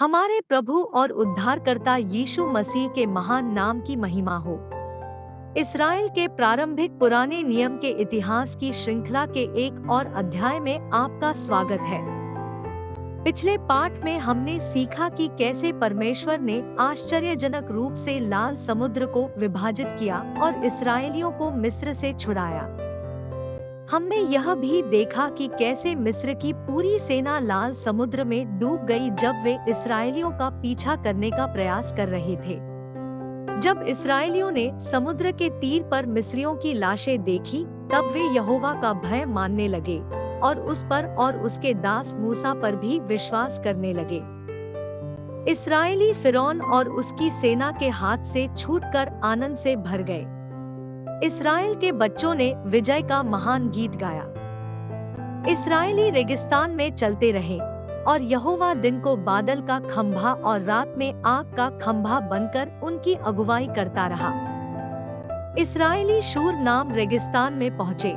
हमारे प्रभु और उद्धारकर्ता यीशु मसीह के महान नाम की महिमा हो। इस्राएल के प्रारंभिक पुराने नियम के इतिहास की श्रृंखला के एक और अध्याय में आपका स्वागत है। पिछले पाठ में हमने सीखा कि कैसे परमेश्वर ने आश्चर्यजनक रूप से लाल समुद्र को विभाजित किया और इस्राएलियों को मिस्र से छुड़ाया। हमने यह भी देखा कि कैसे मिस्र की पूरी सेना लाल समुद्र में डूब गई जब वे इस्राएलियों का पीछा करने का प्रयास कर रहे थे। जब इस्राएलियों ने समुद्र के तीर पर मिस्रियों की लाशें देखी, तब वे यहोवा का भय मानने लगे और उस पर और उसके दास मूसा पर भी विश्वास करने लगे। इस्राएली फिरौन और उसकी सेना के हाथ से छूटकर आनंद से भर गए। इस्राएल के बच्चों ने विजय का महान गीत गाया। इस्राएली रेगिस्तान में चलते रहे और यहोवा दिन को बादल का खंभा और रात में आग का खंभा बनकर उनकी अगुवाई करता रहा। इस्राएली शूर नाम रेगिस्तान में पहुंचे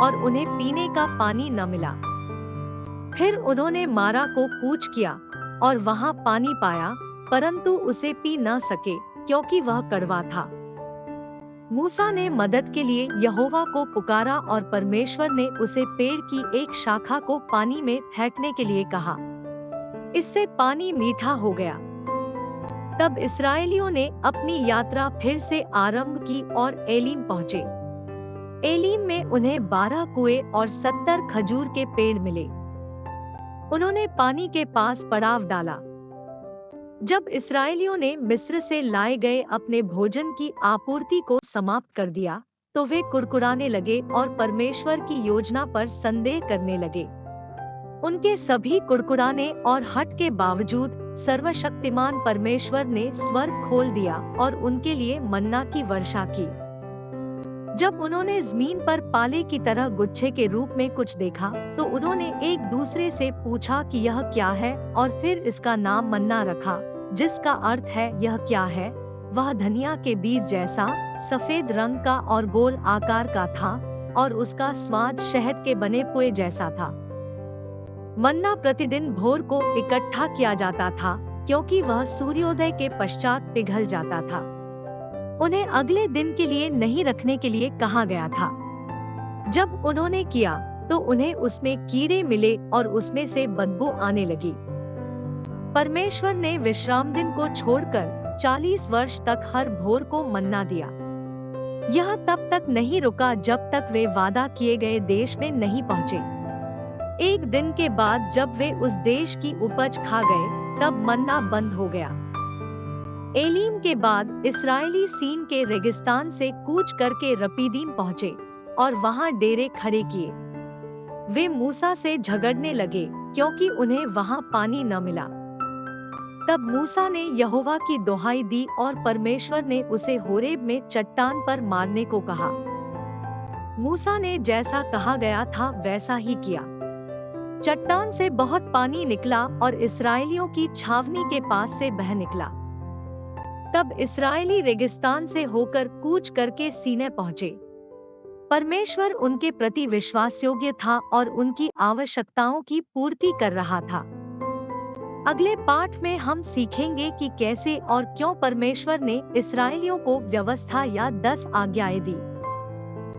और उन्हें पीने का पानी न मिला। फिर उन्होंने मारा को कूच किया और वहां पानी पाया, परंतु उसे पी न सके क्योंकि वह कड़वा था। मूसा ने मदद के लिए यहोवा को पुकारा और परमेश्वर ने उसे पेड़ की एक शाखा को पानी में फेंकने के लिए कहा। इससे पानी मीठा हो गया। तब इस्राएलियों ने अपनी यात्रा फिर से आरंभ की और एलीम पहुंचे। एलीम में उन्हें 12 कुएं और 70 खजूर के पेड़ मिले। उन्होंने पानी के पास पड़ाव डाला। जब इस्राएलियों ने मिस्र से लाए गए अपने भोजन की आपूर्ति को समाप्त कर दिया, तो वे कुड़कुड़ाने लगे और परमेश्वर की योजना पर संदेह करने लगे। उनके सभी कुड़कुड़ाने और हट के बावजूद सर्वशक्तिमान परमेश्वर ने स्वर्ग खोल दिया और उनके लिए मन्ना की वर्षा की। जब उन्होंने जमीन पर पाले की तरह गुच्छे के रूप में कुछ देखा, तो उन्होंने एक दूसरे से पूछा कि यह क्या है, और फिर इसका नाम मन्ना रखा, जिसका अर्थ है यह क्या है। वह धनिया के बीज जैसा सफेद रंग का और गोल आकार का था और उसका स्वाद शहद के बने पुए जैसा था। मन्ना प्रतिदिन भोर को इकट्ठा किया जाता था क्योंकि वह सूर्योदय के पश्चात पिघल जाता था। उन्हें अगले दिन के लिए नहीं रखने के लिए कहा गया था। जब उन्होंने किया तो उन्हें उसमें कीड़े मिले और उसमें से बदबू आने लगी। परमेश्वर ने विश्राम दिन को छोड़कर 40 वर्ष तक हर भोर को मन्ना दिया। यह तब तक नहीं रुका जब तक वे वादा किए गए देश में नहीं पहुंचे। एक दिन के बाद जब वे उस देश की उपज खा गए, तब मन्ना बंद हो गया। एलीम के बाद इस्राएली सीन के रेगिस्तान से कूच करके रपीदीम पहुंचे और वहां डेरे खड़े किए। वे मूसा से झगड़ने लगे क्योंकि उन्हें वहां पानी न मिला। तब मूसा ने यहोवा की दुहाई दी और परमेश्वर ने उसे होरेब में चट्टान पर मारने को कहा। मूसा ने जैसा कहा गया था वैसा ही किया। चट्टान से बहुत पानी निकला और इस्राएलियों की छावनी के पास से बह निकला। तब इस्राएली रेगिस्तान से होकर कूच करके सीने पहुंचे। परमेश्वर उनके प्रति विश्वासयोग्य था और उनकी आवश्यकताओं की पूर्ति कर रहा था। अगले पाठ में हम सीखेंगे कि कैसे और क्यों परमेश्वर ने इस्राएलियों को व्यवस्था या 10 आज्ञाएं दी।